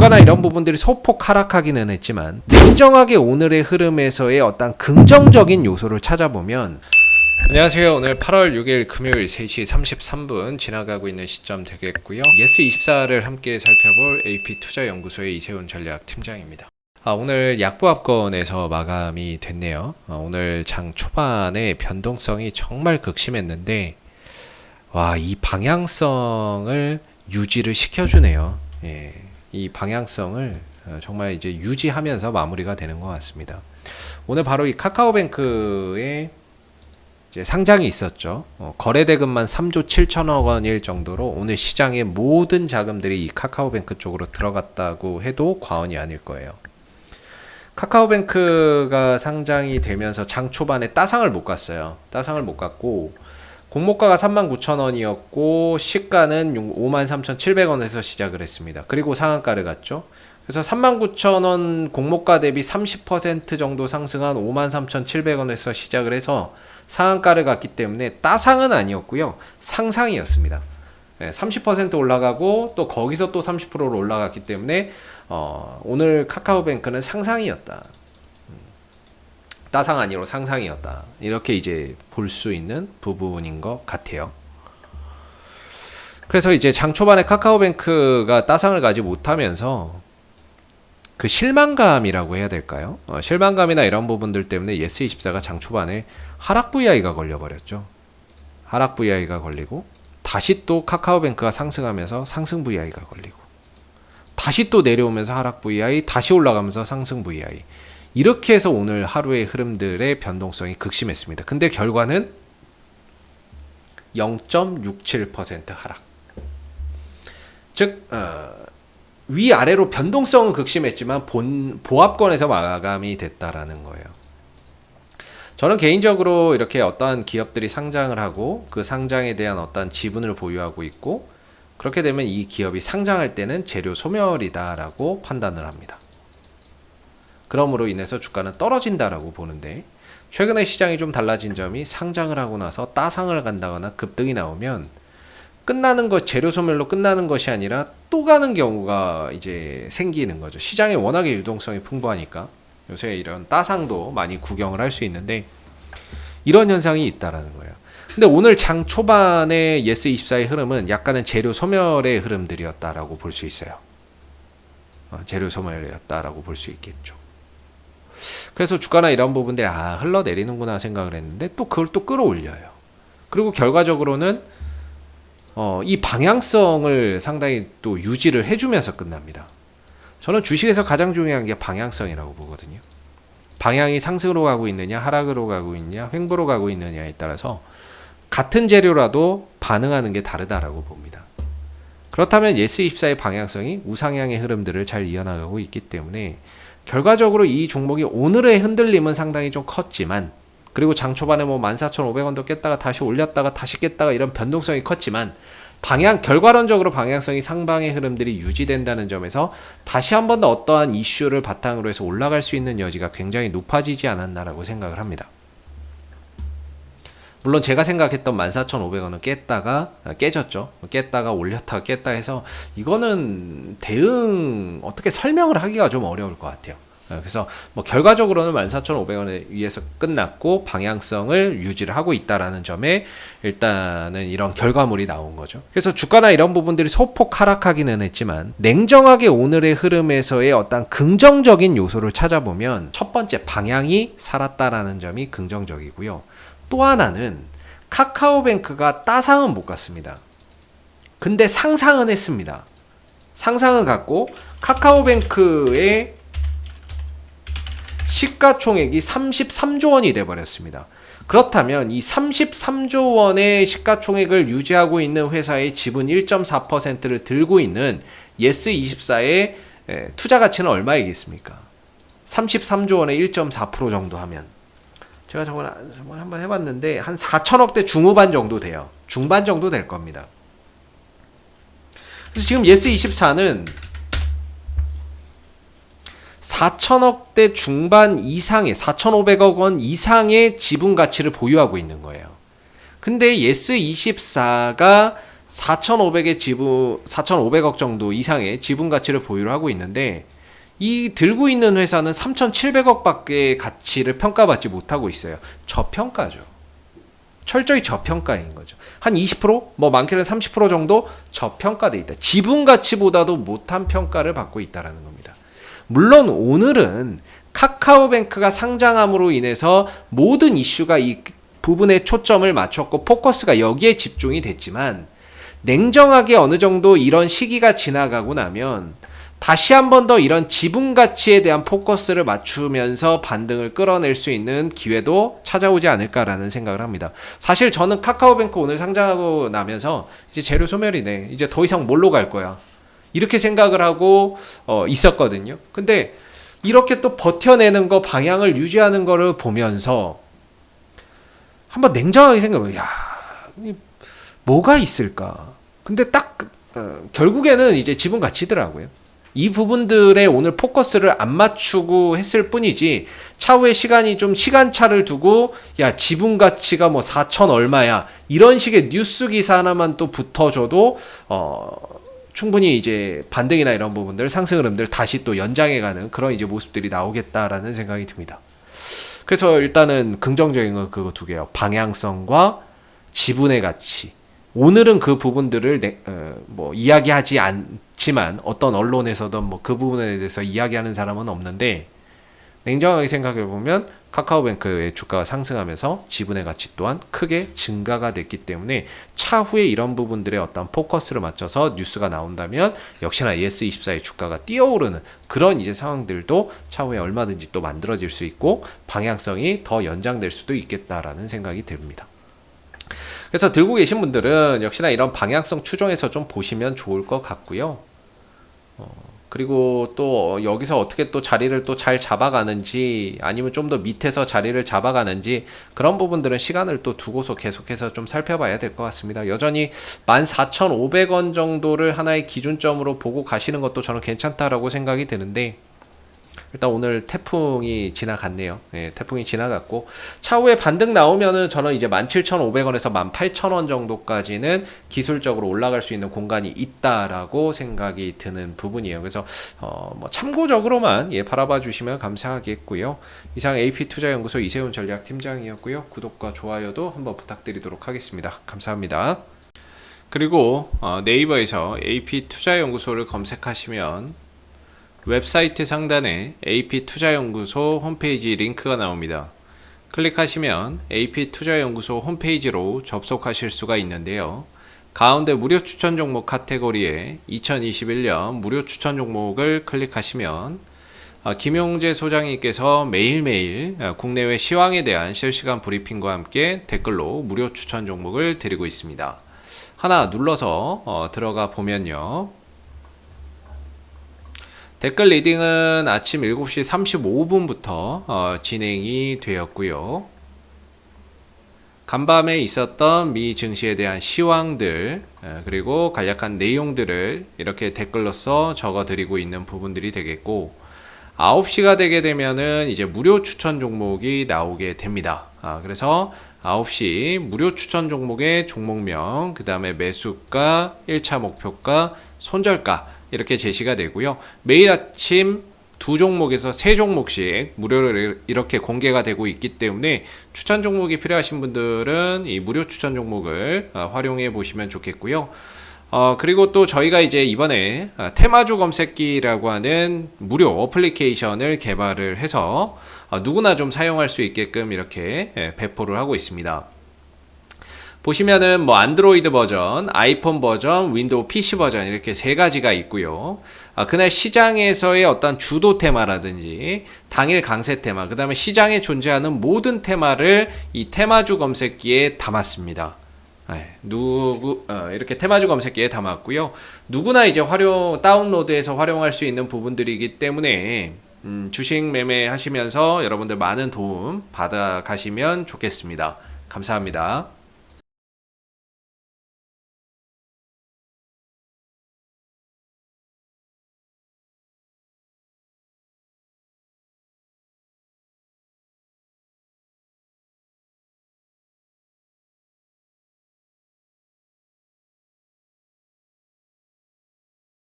주가나 이런 부분들이 소폭 하락하기는 했지만 냉정하게 오늘의 흐름에서의 어떤 긍정적인 요소를 찾아보면, 안녕하세요. 오늘 8월 6일 금요일 3시 33분 지나가고 있는 시점 되겠고요. 예스24를 함께 살펴볼 AP투자연구소의 이세훈 전략팀장입니다. 오늘 약보합권에서 마감이 됐네요. 오늘 장 초반에 변동성이 정말 극심했는데 이 방향성을 유지를 시켜주네요. 이 방향성을 정말 이제 유지하면서 마무리가 되는 것 같습니다. 오늘 바로 이 카카오뱅크의 이제 상장이 있었죠. 거래대금만 3조 7천억 원일 정도로 오늘 시장의 모든 자금들이 이 카카오뱅크 쪽으로 들어갔다고 해도 과언이 아닐 거예요. 카카오뱅크가 상장이 되면서 장 초반에 따상을 못 갔어요. 따상을 못 갔고 공모가가 39,000원이었고 시가는 53,700원에서 시작을 했습니다. 그리고 상한가를 갔죠. 그래서 39,000원 공모가 대비 30% 정도 상승한 53,700원에서 시작을 해서 상한가를 갔기 때문에 따상은 아니었고요. 상상이었습니다. 30% 올라가고 또 거기서 또 30%로 올라갔기 때문에 오늘 카카오뱅크는 상상이었다. 따상 아니로 상상이었다. 이렇게 이제 볼 수 있는 부분인 것 같아요. 그래서 이제 장 초반에 카카오뱅크가 따상을 가지 못하면서 그 실망감이라고 해야 될까요? 실망감이나 이런 부분들 때문에 예스24가 장 초반에 하락 VI가 걸려버렸죠. 하락 VI가 걸리고 다시 또 카카오뱅크가 상승하면서 상승 VI가 걸리고 다시 또 내려오면서 하락 VI, 다시 올라가면서 상승 VI. 이렇게 해서 오늘 하루의 흐름들의 변동성이 극심했습니다. 근데 결과는 0.67% 하락. 즉 위아래로 변동성은 극심했지만 보합권에서 마감이 됐다라는 거예요. 저는 개인적으로 이렇게 어떠한 기업들이 상장을 하고 그 상장에 대한 어떠한 지분을 보유하고 있고 그렇게 되면 이 기업이 상장할 때는 재료 소멸이다라고 판단을 합니다. 그러므로 인해서 주가는 떨어진다라고 보는데 최근에 시장이 좀 달라진 점이 상장을 하고 나서 따상을 간다거나 급등이 나오면 끝나는 것, 재료 소멸로 끝나는 것이 아니라 또 가는 경우가 이제 생기는 거죠. 시장에 워낙에 유동성이 풍부하니까 요새 이런 따상도 많이 구경을 할 수 있는데 이런 현상이 있다라는 거예요. 근데 오늘 장 초반에 예스24의 흐름은 약간은 재료 소멸의 흐름들이었다라고 볼 수 있어요. 재료 소멸이었다라고 볼 수 있겠죠. 그래서 주가나 이런 부분들이 흘러내리는구나 생각을 했는데 또 그걸 또 끌어올려요. 그리고 결과적으로는 이 방향성을 상당히 또 유지를 해주면서 끝납니다. 저는 주식에서 가장 중요한 게 방향성이라고 보거든요. 방향이 상승으로 가고 있느냐 하락으로 가고 있느냐 횡보로 가고 있느냐에 따라서 같은 재료라도 반응하는 게 다르다라고 봅니다. 그렇다면 예스24의 방향성이 우상향의 흐름들을 잘 이어나가고 있기 때문에 결과적으로 이 종목이 오늘의 흔들림은 상당히 좀 컸지만 그리고 장 초반에 14,500원도 깼다가 다시 올렸다가 다시 깼다가 이런 변동성이 컸지만 결과론적으로 방향성이 상방의 흐름들이 유지된다는 점에서 다시 한 번 더 어떠한 이슈를 바탕으로 해서 올라갈 수 있는 여지가 굉장히 높아지지 않았나라고 생각을 합니다. 물론 제가 생각했던 14,500원은 깨졌죠. 깼다가 올렸다가 깼다 해서 이거는 어떻게 설명을 하기가 좀 어려울 것 같아요. 그래서 결과적으로는 14,500원에 위에서 끝났고 방향성을 유지를 하고 있다라는 점에 일단은 이런 결과물이 나온 거죠. 그래서 주가나 이런 부분들이 소폭 하락하기는 했지만 냉정하게 오늘의 흐름에서의 어떤 긍정적인 요소를 찾아보면 첫 번째 방향이 살았다라는 점이 긍정적이고요. 또 하나는 카카오뱅크가 따상은 못 갔습니다. 근데 상상은 했습니다. 상상은 갔고 카카오뱅크의 시가총액이 33조 원이 돼버렸습니다. 그렇다면 이 33조 원의 시가총액을 유지하고 있는 회사의 지분 1.4%를 들고 있는 예스24의 투자 가치는 얼마이겠습니까? 33조 원의 1.4% 정도 하면 제가 저걸 한번 해봤는데 한 4천억대 중후반 정도 돼요. 중반 정도 될 겁니다. 그래서 지금 예스24는 4천억대 중반 이상의 4,500억 원 이상의 지분 가치를 보유하고 있는 거예요. 근데 예스24가 4,500의 지분, 4,500억 정도 이상의 지분 가치를 보유를 하고 있는데 이 들고 있는 회사는 3,700억밖에 가치를 평가받지 못하고 있어요. 저평가죠. 철저히 저평가인 거죠. 한 20%? 뭐 많게는 30% 정도 저평가돼 있다. 지분 가치보다도 못한 평가를 받고 있다라는 겁니다. 물론 오늘은 카카오뱅크가 상장함으로 인해서 모든 이슈가 이 부분에 초점을 맞췄고 포커스가 여기에 집중이 됐지만 냉정하게 어느 정도 이런 시기가 지나가고 나면 다시 한 번 더 이런 지분 가치에 대한 포커스를 맞추면서 반등을 끌어낼 수 있는 기회도 찾아오지 않을까라는 생각을 합니다. 사실 저는 카카오뱅크 오늘 상장하고 나면서 이제 재료 소멸이네. 이제 더 이상 뭘로 갈 거야. 이렇게 생각을 하고 있었거든요. 근데 이렇게 또 버텨내는 거, 방향을 유지하는 거를 보면서 한번 냉정하게 생각해봐요. 야, 뭐가 있을까? 근데 딱 결국에는 이제 지분 가치더라고요. 이 부분들에 오늘 포커스를 안 맞추고 했을 뿐이지 차후에 시간이 좀 시간차를 두고 야 지분 가치가 뭐 4천 얼마야 이런 식의 뉴스 기사 하나만 또 붙어줘도 충분히 이제 반등이나 이런 부분들 상승 흐름들 다시 또 연장해가는 그런 이제 모습들이 나오겠다라는 생각이 듭니다. 그래서 일단은 긍정적인 건 그거 두 개요. 방향성과 지분의 가치. 오늘은 그 부분들을 뭐 이야기하지 않지만 어떤 언론에서도 뭐 그 부분에 대해서 이야기하는 사람은 없는데 냉정하게 생각해 보면 카카오뱅크의 주가가 상승하면서 지분의 가치 또한 크게 증가가 됐기 때문에 차후에 이런 부분들의 어떤 포커스를 맞춰서 뉴스가 나온다면 역시나 ES24의 주가가 뛰어오르는 그런 이제 상황들도 차후에 얼마든지 또 만들어질 수 있고 방향성이 더 연장될 수도 있겠다라는 생각이 듭니다. 그래서 들고 계신 분들은 역시나 이런 방향성 추종해서 좀 보시면 좋을 것 같고요. 그리고 또 여기서 어떻게 또 자리를 또 잘 잡아가는지 아니면 좀 더 밑에서 자리를 잡아가는지 그런 부분들은 시간을 또 두고서 계속해서 좀 살펴봐야 될 것 같습니다. 여전히 14,500원 정도를 하나의 기준점으로 보고 가시는 것도 저는 괜찮다라고 생각이 드는데 일단 오늘 태풍이 지나갔네요. 예, 태풍이 지나갔고 차후에 반등 나오면은 저는 이제 17,500원에서 18,000원 정도까지는 기술적으로 올라갈 수 있는 공간이 있다라고 생각이 드는 부분이에요. 그래서 뭐 참고적으로만 바라봐 주시면 감사하겠고요. 이상 AP투자연구소 이세훈 전략팀장이었고요. 구독과 좋아요도 한번 부탁드리도록 하겠습니다. 감사합니다. 그리고 네이버에서 AP투자연구소를 검색하시면 웹사이트 상단에 AP투자연구소 홈페이지 링크가 나옵니다. 클릭하시면 AP투자연구소 홈페이지로 접속하실 수가 있는데요. 가운데 무료 추천 종목 카테고리에 2021년 무료 추천 종목을 클릭하시면 김용재 소장님께서 매일매일 국내외 시황에 대한 실시간 브리핑과 함께 댓글로 무료 추천 종목을 드리고 있습니다. 하나 눌러서 들어가 보면요. 댓글 리딩은 아침 7시 35분부터 진행이 되었고요. 간밤에 있었던 미 증시에 대한 시황들 그리고 간략한 내용들을 이렇게 댓글로써 적어드리고 있는 부분들이 되겠고 9시가 되게 되면은 이제 무료 추천 종목이 나오게 됩니다. 그래서 9시 무료 추천 종목의 종목명, 그 다음에 매수가, 1차 목표가, 손절가 이렇게 제시가 되고요. 매일 아침 두 종목에서 세 종목씩 무료로 이렇게 공개가 되고 있기 때문에 추천 종목이 필요하신 분들은 이 무료 추천 종목을 활용해 보시면 좋겠고요. 그리고 또 저희가 이제 이번에 테마주 검색기라고 하는 무료 어플리케이션을 개발을 해서 누구나 좀 사용할 수 있게끔 이렇게 배포를 하고 있습니다. 보시면은 뭐 안드로이드 버전, 아이폰 버전, 윈도우 PC 버전 이렇게 세 가지가 있고요. 그날 시장에서의 어떤 주도 테마라든지 당일 강세 테마, 그 다음에 시장에 존재하는 모든 테마를 이 테마주 검색기에 담았습니다. 이렇게 테마주 검색기에 담았고요. 누구나 이제 다운로드해서 활용할 수 있는 부분들이기 때문에 주식 매매 하시면서 여러분들 많은 도움 받아 가시면 좋겠습니다. 감사합니다.